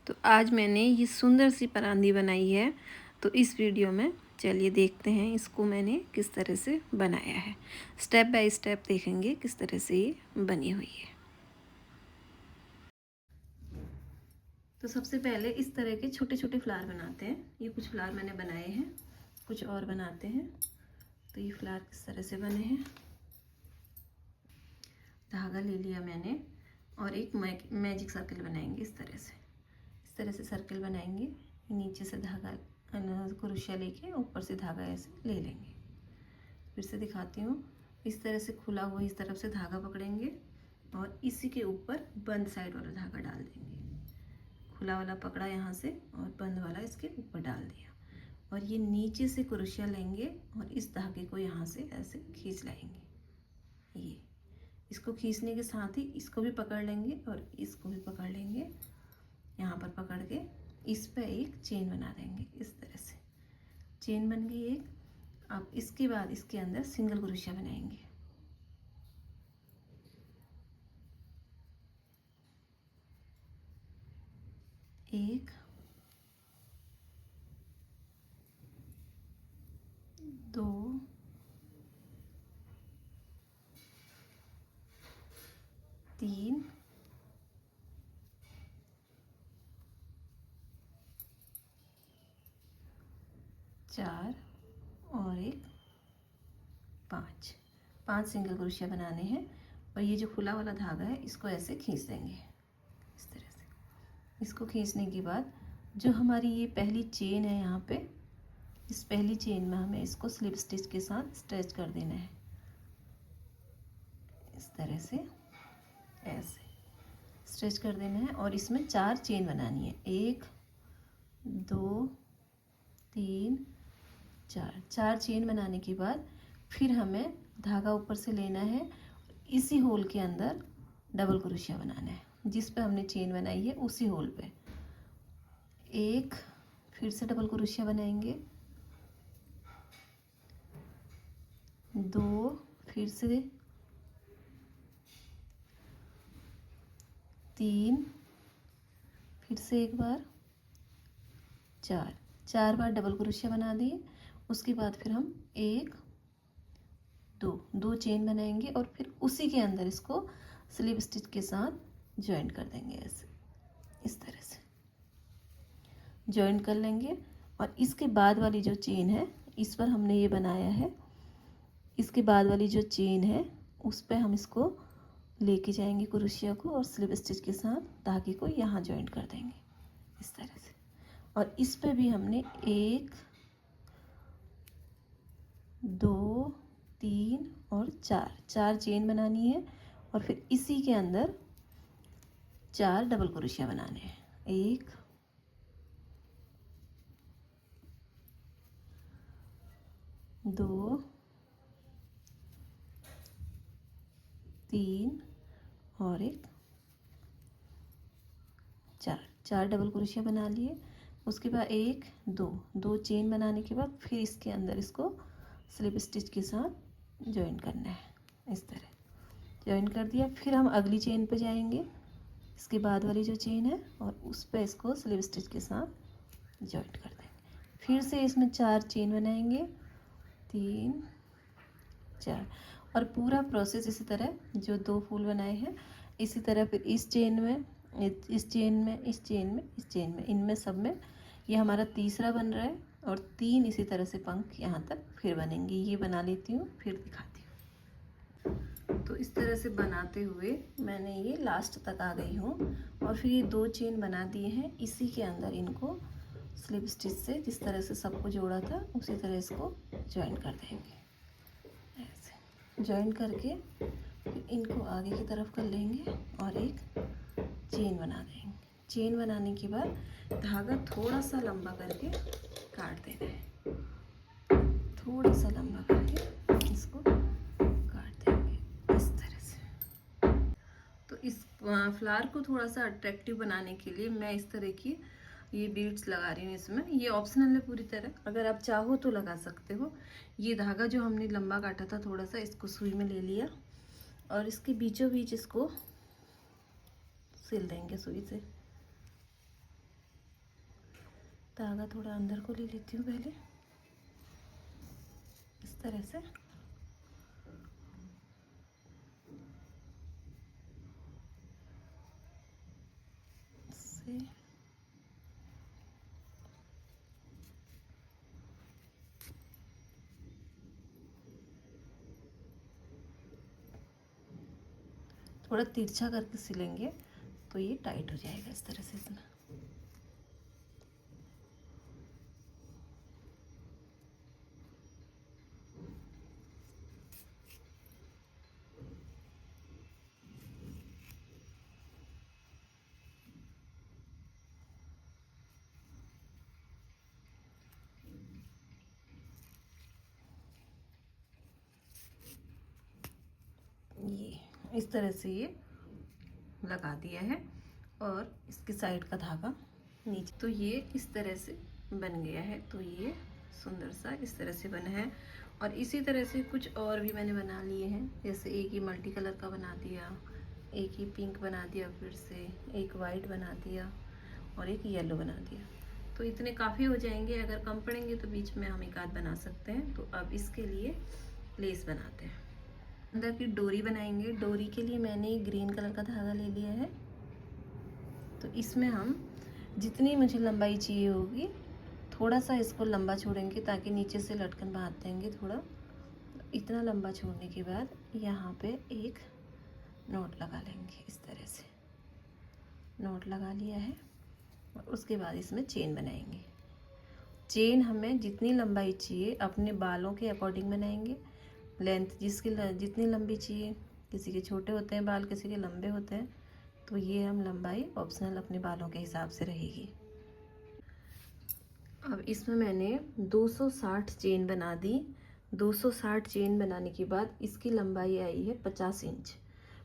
तो आज मैंने ये सुंदर सी परांदी बनाई है। तो इस वीडियो में चलिए देखते हैं इसको मैंने किस तरह से बनाया है। स्टेप बाय स्टेप देखेंगे किस तरह से ये बनी हुई है। तो सबसे पहले इस तरह के छोटे छोटे फ्लावर बनाते हैं। ये कुछ फ्लावर मैंने बनाए हैं, कुछ और बनाते हैं। तो ये फ्लावर किस तरह से बने हैं। धागा ले लिया मैंने और एक मैजिक सर्कल बनाएंगे। इस तरह से सर्कल बनाएंगे। नीचे से धागा क्रोशिया लेके ऊपर से धागा ऐसे ले लेंगे। फिर से दिखाती हूँ। इस तरह से खुला हुआ इस तरफ से धागा पकड़ेंगे और इसी के ऊपर बंद साइड वाला धागा डाल देंगे। खुला वाला पकड़ा यहाँ से और बंद वाला इसके ऊपर डाल दिया और ये नीचे से क्रोशिया लेंगे और इस धागे को यहाँ से ऐसे खींच लाएंगे। ये इसको खींचने के साथ ही इसको भी पकड़ लेंगे और इसको भी पकड़ लेंगे। यहाँ पर पकड़ के इस पे एक चेन बना देंगे। इस तरह से चेन बन गई एक। अब इसके बाद इसके अंदर सिंगल क्रोशिया बनाएंगे। एक, दो, तीन, चार और एक, पाँच। पांच सिंगल क्रोशिया बनाने हैं और ये जो खुला वाला धागा है इसको ऐसे खींच देंगे। इस तरह से इसको खींचने के बाद जो हमारी ये पहली चेन है, यहाँ पे इस पहली चेन में हमें इसको स्लिप स्टिच के साथ स्ट्रेच कर देना है। इस तरह से ऐसे स्ट्रेच कर देना है और इसमें 4 चेन बनानी है। 1, 2, 3, 4। 4 चेन बनाने के बाद फिर हमें धागा ऊपर से लेना है। इसी होल के अंदर डबल क्रोशिया बनाना है। जिस पे हमने चेन बनाई है उसी होल पे एक फिर से डबल क्रोशिया बनाएंगे। 2 फिर से, 3 फिर से एक बार, 4 बार डबल क्रोशिया बना दिए। उसके बाद फिर हम 1, 2 चेन बनाएंगे और फिर उसी के अंदर इसको स्लिप स्टिच के साथ ज्वाइन कर देंगे। ऐसे इस तरह से ज्वाइन कर लेंगे और इसके बाद वाली जो चेन है इस पर हमने ये बनाया है। इसके बाद वाली जो चेन है उस पर हम इसको लेके जाएंगे क्रोशिया को और स्लिप स्टिच के साथ धागे को यहाँ ज्वाइन कर देंगे इस तरह से। और इस पे भी हमने 1, 2, 3 और 4 चेन बनानी है और फिर इसी के अंदर 4 डबल क्रोशिया बनाने हैं। 1, 2, 3 और एक, 4 डबल क्रोशिया बना लिए। उसके बाद 1, 2 चेन बनाने के बाद फिर इसके अंदर इसको स्लिप स्टिच के साथ ज्वाइन करना है। इस तरह ज्वाइन कर दिया। फिर हम अगली चेन पे जाएंगे, इसके बाद वाली जो चेन है और उस पर इसको स्लिप स्टिच के साथ ज्वाइन कर देंगे। फिर से इसमें 4 चेन बनाएंगे, 3, 4 और पूरा प्रोसेस इसी तरह जो 2 फूल बनाए हैं इसी तरह फिर इस चेन में, इस चेन में, इस चेन में, इस चेन में, इनमें सब में ये हमारा तीसरा बन रहा है और 3 इसी तरह से पंख यहाँ तक फिर बनेंगे। ये बना लेती हूँ फिर दिखाती हूँ। तो इस तरह से बनाते हुए मैंने ये लास्ट तक आ गई हूँ और फिर ये 2 चेन बना दिए हैं। इसी के अंदर इनको स्लिप स्टिच से जिस तरह से सबको जोड़ा था उसी तरह इसको ज्वाइन कर देंगे। ऐसे ज्वाइन करके फिर इनको आगे की तरफ कर लेंगे और एक चेन बना देंगे। चेन बनाने के बाद धागा थोड़ा सा लंबा करके काट देना है। थोड़ा सा लंबा करके इसको काट देंगे इस तरह से। तो इस फ्लावर को थोड़ा सा अट्रैक्टिव बनाने के लिए मैं इस तरह की ये बीड्स लगा रही हूँ। इसमें ये ऑप्शनल है पूरी तरह, अगर आप चाहो तो लगा सकते हो। ये धागा जो हमने लंबा काटा था थोड़ा सा, इसको सुई में ले लिया और इसके बीचों बीच इसको सिल देंगे सुई से। धागा थोड़ा अंदर को ले लेती हूँ पहले, इस तरह से। थोड़ा तिरछा करके सिलेंगे तो ये टाइट हो जाएगा इस तरह से इसमें। ये इस तरह से ये लगा दिया है और इसकी साइड का धागा नीचे। तो ये इस तरह से बन गया है। तो ये सुंदर सा इस तरह से बना है। और इसी तरह से कुछ और भी मैंने बना लिए हैं। जैसे एक ही मल्टी कलर का बना दिया, एक ही पिंक बना दिया, फिर से एक वाइट बना दिया और एक येलो बना दिया। तो इतने काफ़ी हो जाएंगे। अगर कम पड़ेंगे तो बीच में हम एक आध बना सकते हैं। तो अब इसके लिए लेस बनाते हैं। अंदर की डोरी बनाएंगे। डोरी के लिए मैंने ग्रीन कलर का धागा ले लिया है। तो इसमें हम जितनी मुझे लंबाई चाहिए होगी थोड़ा सा इसको लंबा छोड़ेंगे ताकि नीचे से लटकन बांध देंगे थोड़ा। इतना लंबा छोड़ने के बाद यहाँ पे एक नॉट लगा लेंगे। इस तरह से नॉट लगा लिया है और उसके बाद इसमें चेन बनाएंगे। चेन हमें जितनी लंबाई चाहिए अपने बालों के अकॉर्डिंग बनाएंगे। लेंथ जितनी लंबी चाहिए, किसी के छोटे होते हैं बाल, किसी के लंबे होते हैं, तो ये हम लंबाई ऑप्शनल अपने बालों के हिसाब से रहेगी। अब इसमें मैंने 260 चेन बना दी। 260 चेन बनाने के बाद इसकी लंबाई आई है 50 इंच।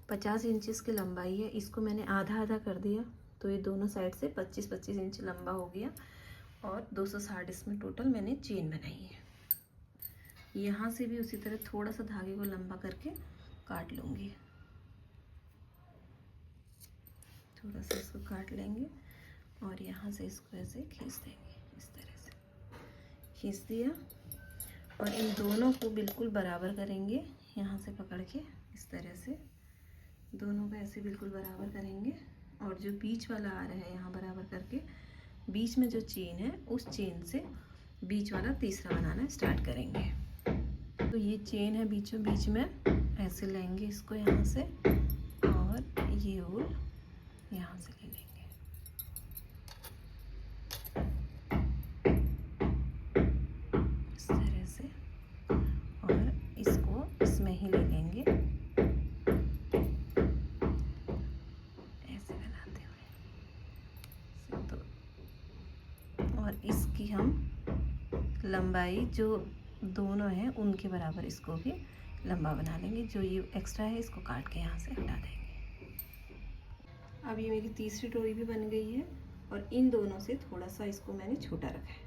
50 इंच इसकी लंबाई है। इसको मैंने आधा आधा कर दिया तो ये दोनों साइड से 25-25 इंच लंबा हो गया। और 260 इसमें टोटल मैंने चेन बनाई है। यहाँ से भी उसी तरह थोड़ा सा धागे को लंबा करके काट लूँगी। थोड़ा सा इसको काट लेंगे और यहाँ से इसको ऐसे खींच देंगे। इस तरह से खींच दिया और इन दोनों को बिल्कुल बराबर करेंगे। यहाँ से पकड़ के इस तरह से दोनों को ऐसे बिल्कुल बराबर करेंगे। और जो बीच वाला आ रहा है यहाँ बराबर करके बीच में जो चेन है उस चेन से बीच वाला तीसरा बनाना स्टार्ट करेंगे। तो ये चेन है बीचों बीच में, ऐसे लेंगे इसको यहाँ से और ये वूल यहाँ से ले लेंगे। इस तरह से और इसको इसमें ही ले लेंगे ऐसे बनाते हुए। तो और इसकी हम लंबाई जो दोनों हैं उनके बराबर इसको भी लंबा बना लेंगे। जो ये एक्स्ट्रा है इसको काट के यहाँ से हटा देंगे। अब ये मेरी तीसरी डोरी भी बन गई है और इन दोनों से थोड़ा सा इसको मैंने छोटा रखा है।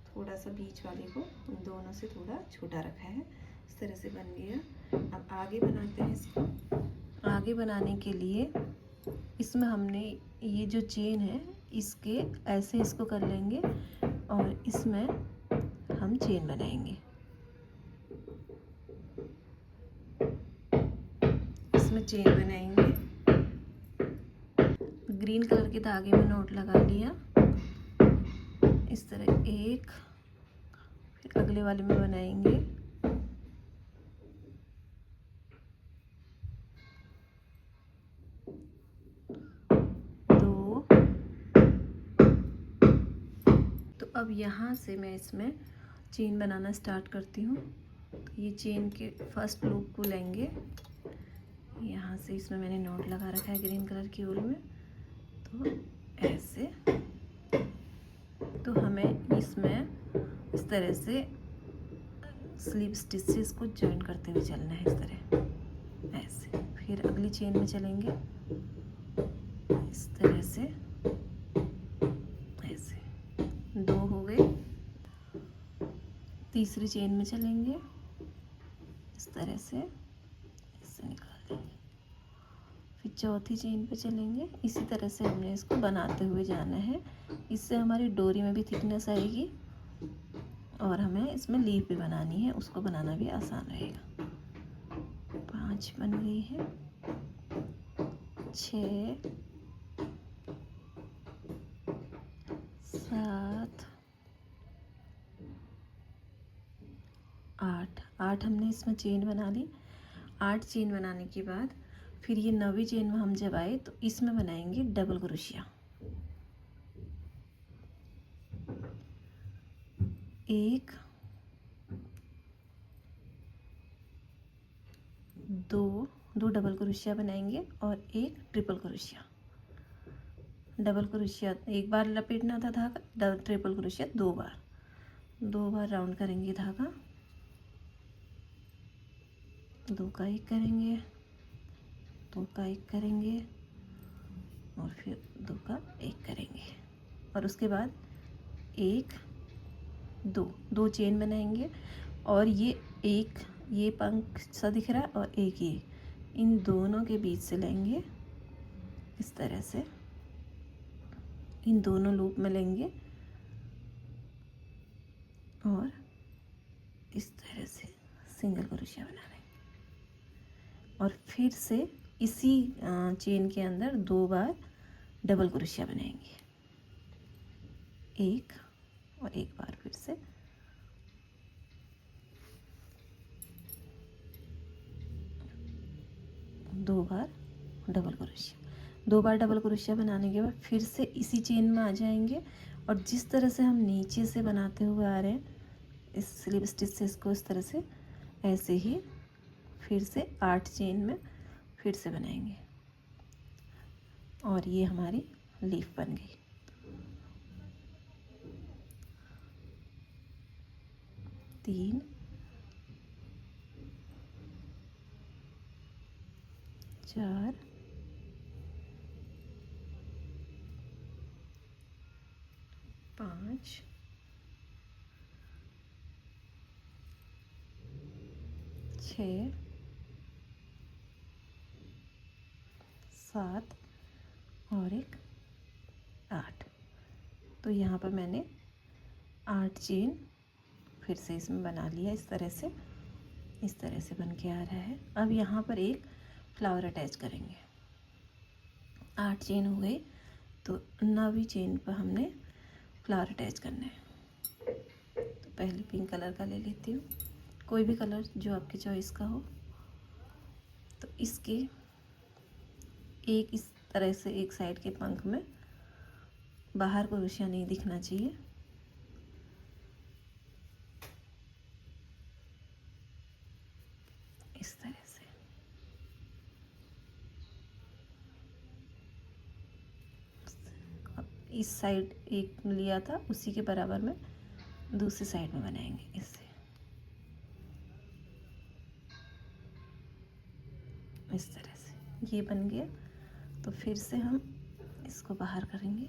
थोड़ा सा बीच वाले को इन दोनों से थोड़ा छोटा रखा है। इस तरह से बन गया। अब आगे बनाते हैं इसको। आगे बनाने के लिए इसमें हमने ये जो चेन है इसके ऐसे इसको कर लेंगे और इसमें हम चेन बनाएंगे। इसमें चेन बनाएंगे। ग्रीन कलर के धागे में नॉट लगा लिया। इस तरह एक, फिर अगले वाले में बनाएंगे। दो। तो अब यहाँ से मैं इसमें चेन बनाना स्टार्ट करती हूँ। तो ये चेन के फर्स्ट लूप को लेंगे। यहाँ से इसमें मैंने नॉट लगा रखा है ग्रीन कलर की वूल में। तो ऐसे तो हमें इसमें इस तरह से स्लीप स्टिच से इसको जॉइन करते हुए चलना है। इस तरह ऐसे फिर अगली चेन में चलेंगे इस तरह से। ऐसे दो हो गए। तीसरी चेन में चलेंगे इस तरह से, इससे निकाल देंगे। फिर चौथी चेन पे चलेंगे। इसी तरह से हमने इसको बनाते हुए जाना है। इससे हमारी डोरी में भी थिकनेस आएगी और हमें इसमें लीफ भी बनानी है, उसको बनाना भी आसान रहेगा। 5 बन गई है, 6 7 8 हमने इसमें चेन बना ली। 8 चेन बनाने के बाद फिर ये 9वीं चेन में हम जब आए तो इसमें बनाएंगे डबल क्रोशिया। 1 2 डबल क्रोशिया बनाएंगे और एक ट्रिपल क्रोशिया। डबल क्रोशिया एक बार लपेटना था धागा, डबल ट्रिपल क्रोशिया 2 बार राउंड करेंगे धागा, 2 का 1 करेंगे, 2 का 1 करेंगे और फिर 2 का 1 करेंगे और उसके बाद 1 2 चेन बनाएंगे और ये पंख सा दिख रहा है और एक ये, इन दोनों के बीच से लेंगे इस तरह से, इन दोनों लूप में लेंगे और इस तरह से सिंगल क्रोशिया बना लेंगे और फिर से इसी चेन के अंदर 2 बार डबल क्रोशिया बनाएंगे, एक और एक बार फिर से दो बार डबल क्रोशिया बनाने के बाद फिर से इसी चेन में आ जाएंगे और जिस तरह से हम नीचे से बनाते हुए आ रहे हैं इस स्लिप स्टिच से इसको इस तरह से ऐसे ही फिर से 8 चेन में फिर से बनाएंगे और ये हमारी लीफ बन गई। तीन, 4, 5, 6, 7 और एक 8। तो यहाँ पर मैंने 8 चेन फिर से इसमें बना लिया। इस तरह से बन के आ रहा है। अब यहाँ पर एक फ्लावर अटैच करेंगे। 8 चेन हो गई तो 9वीं चेन पर हमने फ्लावर अटैच करना है। तो पहले पिंक कलर का ले लेती हूँ, कोई भी कलर जो आपकी चॉइस का हो। तो इसके एक इस तरह से एक साइड के पंख में बाहर क्रोशिया नहीं दिखना चाहिए, इस तरह से। इस साइड एक लिया था उसी के बराबर में दूसरी साइड में बनाएंगे इससे, इस तरह से ये बन गया। तो फिर से हम इसको बाहर करेंगे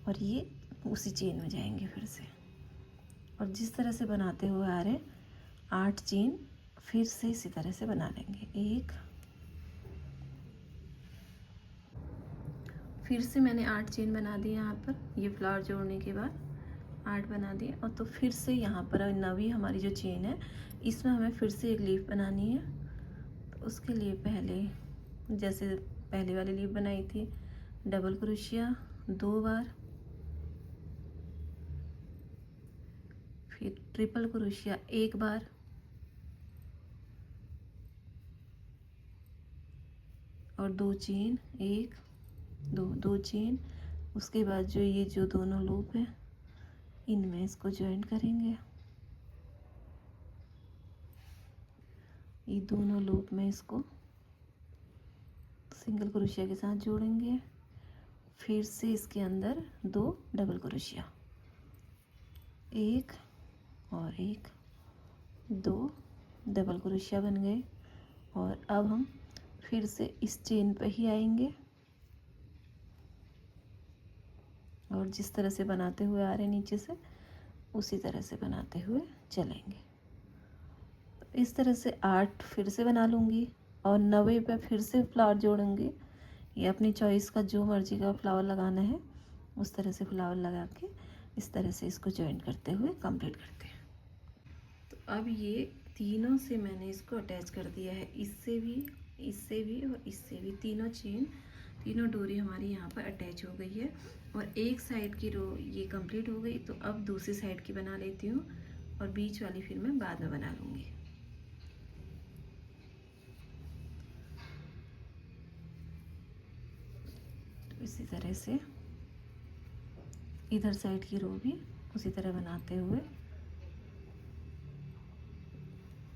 और ये उसी चेन में जाएंगे फिर से और जिस तरह से बनाते हुए आ रहे 8 चेन फिर से इसी तरह से बना लेंगे। एक, फिर से मैंने 8 चेन बना दिए यहाँ पर, ये फ्लावर जोड़ने के बाद 8 बना दिए। और तो फिर से यहाँ पर 9वीं हमारी जो चेन है इसमें हमें फिर से एक लीफ बनानी है। तो उसके लिए पहले जैसे पहले वाली लीफ बनाई थी, डबल क्रोशिया 2 बार, फिर ट्रिपल क्रोशिया 1 बार और 2 चेन, 1 2 चेन। उसके बाद जो दोनों लूप है इनमें इसको ज्वाइन करेंगे, ये दोनों लूप में इसको सिंगल क्रोशिया के साथ जोड़ेंगे। फिर से इसके अंदर 2 डबल क्रोशिया, 1 और 1, 2 डबल क्रोशिया बन गए। और अब हम फिर से इस चेन पर ही आएंगे और जिस तरह से बनाते हुए आ रहे नीचे से उसी तरह से बनाते हुए चलेंगे। इस तरह से 8 फिर से बना लूँगी और 9वें पे फिर से फ्लावर जोड़ूंगी। ये अपनी चॉइस का जो मर्जी का फ्लावर लगाना है उस तरह से फ्लावर लगा के इस तरह से इसको जॉइंट करते हुए कंप्लीट करते हैं। तो अब ये तीनों से मैंने इसको अटैच कर दिया है, इससे भी और इससे भी। तीनों चेन, तीनों डोरी हमारी यहाँ पर अटैच हो गई है और एक साइड की रो ये कंप्लीट हो गई। तो अब दूसरी साइड की बना लेती हूँ और बीच वाली फिर मैं बाद में बना लूँगी। तो इसी तरह से इधर साइड की रो भी उसी तरह बनाते हुए,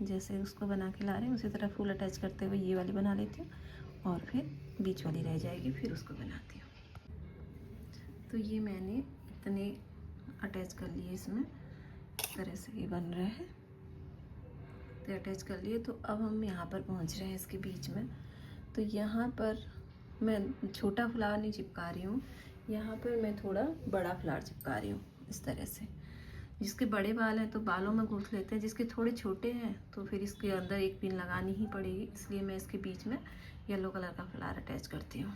जैसे उसको बना के ला रहे हैं उसी तरह फूल अटैच करते हुए ये वाली बना लेती हूँ और फिर बीच वाली रह जाएगी, फिर उसको बनाती हूँ। तो ये मैंने इतने अटैच कर लिए, इसमें इस तरह से ये बन रहा है। तो अटैच कर लिए। तो अब हम यहाँ पर पहुँच रहे हैं इसके बीच में। तो यहाँ पर मैं छोटा फ्लावर नहीं चिपका रही हूँ, यहाँ पर मैं थोड़ा बड़ा फ्लावर चिपका रही हूँ इस तरह से। जिसके बड़े बाल हैं तो बालों में घुस लेते हैं, जिसके थोड़े छोटे हैं तो फिर इसके अंदर एक पिन लगानी ही पड़ेगी, इसलिए मैं इसके बीच में येलो कलर का फ्लावर अटैच करती हूँ।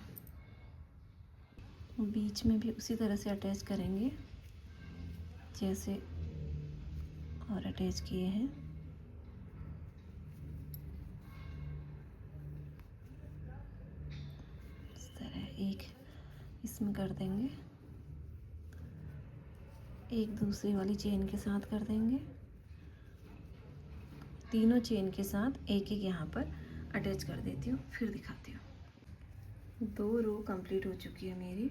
बीच में भी उसी तरह से अटैच करेंगे जैसे और अटैच किए हैं। इस तरह एक इसमें कर देंगे, एक दूसरी वाली चेन के साथ कर देंगे, तीनों चेन के साथ एक एक यहाँ पर अटैच कर देती हूँ, फिर दिखाती हूँ। 2 रो कंप्लीट हो चुकी है मेरी।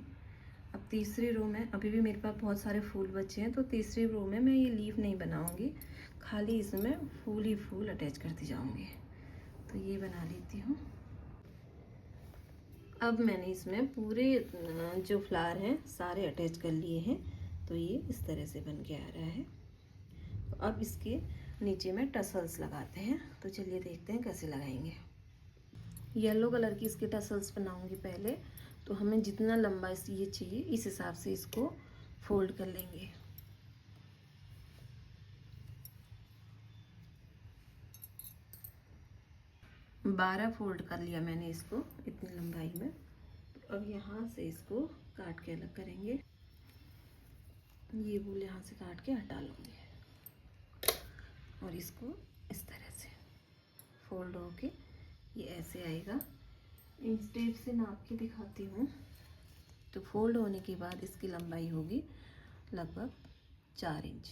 अब तीसरी रो में अभी भी मेरे पास बहुत सारे फूल बचे हैं, तो तीसरी रो में मैं ये लीफ नहीं बनाऊंगी, खाली इसमें फूल ही फूल अटैच करती जाऊंगी। तो ये बना लेती हूँ। अब मैंने इसमें पूरे जो फ्लावर हैं सारे अटैच कर लिए हैं, तो ये इस तरह से बन के आ रहा है। तो अब इसके नीचे में टसल्स लगाते हैं। तो चलिए देखते हैं कैसे लगाएंगे। येलो कलर की इसके टसल्स बनाऊंगी पहले। तो हमें जितना लंबा ये चाहिए इस हिसाब से इसको फोल्ड कर लेंगे। बारह फोल्ड कर लिया मैंने इसको इतनी लंबाई में। तो अब यहाँ से इसको काट के अलग करेंगे। ये वूल यहाँ से काट के हटा लूँगी और इसको इस तरह से फोल्ड होके ये ऐसे आएगा। इंच टेप से नाप के दिखाती हूँ। तो फोल्ड होने के बाद इसकी लंबाई होगी लगभग 4 इंच।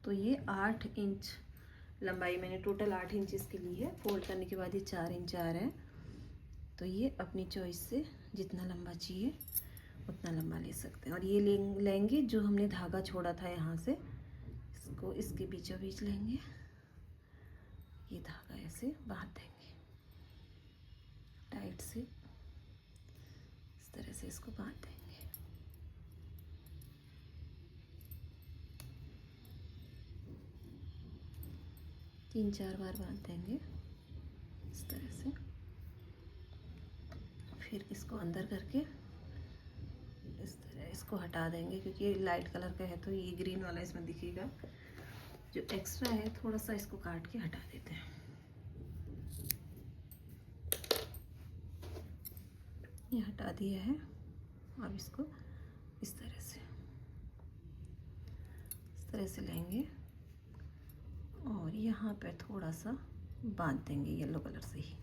तो ये 8 इंच लंबाई मैंने टोटल 8 इंच इसके लिए है। फोल्ड करने के बाद ये 4 इंच आ रहा है। तो ये अपनी चॉइस से जितना लंबा चाहिए उतना लंबा ले सकते हैं। और ये लेंगे जो हमने धागा छोड़ा था यहाँ से, इसको इसके बीचों बीच लेंगे, ये धागा ऐसे बांध देंगे टाइट से, इस तरह से इसको बांध देंगे। तीन चार बार बांध देंगे इस तरह से। फिर इसको अंदर करके इस तरह इसको हटा देंगे, क्योंकि ये लाइट कलर का है तो ये ग्रीन वाला इसमें दिखेगा। जो एक्स्ट्रा है थोड़ा सा इसको काट के हटा देते हैं। ये हटा दिया है। अब इसको इस तरह से लेंगे और यहाँ पे थोड़ा सा बांध देंगे येलो कलर से ही।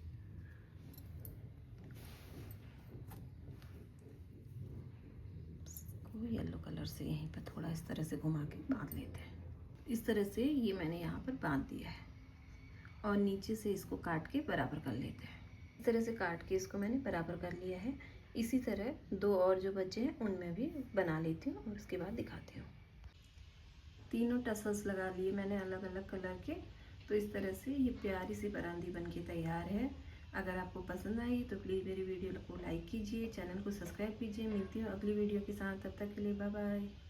इसको येलो कलर से यहीं पे थोड़ा इस तरह से घुमा के बांध लेते हैं। इस तरह से ये मैंने यहाँ पर बांध दिया है और नीचे से इसको काट के बराबर कर लेते हैं। इस तरह से काट के इसको मैंने बराबर कर लिया है। इसी तरह 2 और जो बचे हैं उनमें भी बना लेती हूँ और उसके बाद दिखाती हूँ। तीनों टसल्स लगा लिए मैंने अलग अलग कलर के। तो इस तरह से ये प्यारी सी परांदी बनके तैयार है। अगर आपको पसंद आई तो प्लीज़ मेरी वीडियो को लाइक कीजिए, चैनल को सब्सक्राइब कीजिए। मिलती हूँ अगली वीडियो के साथ, तब तक के लिए बाय बाय।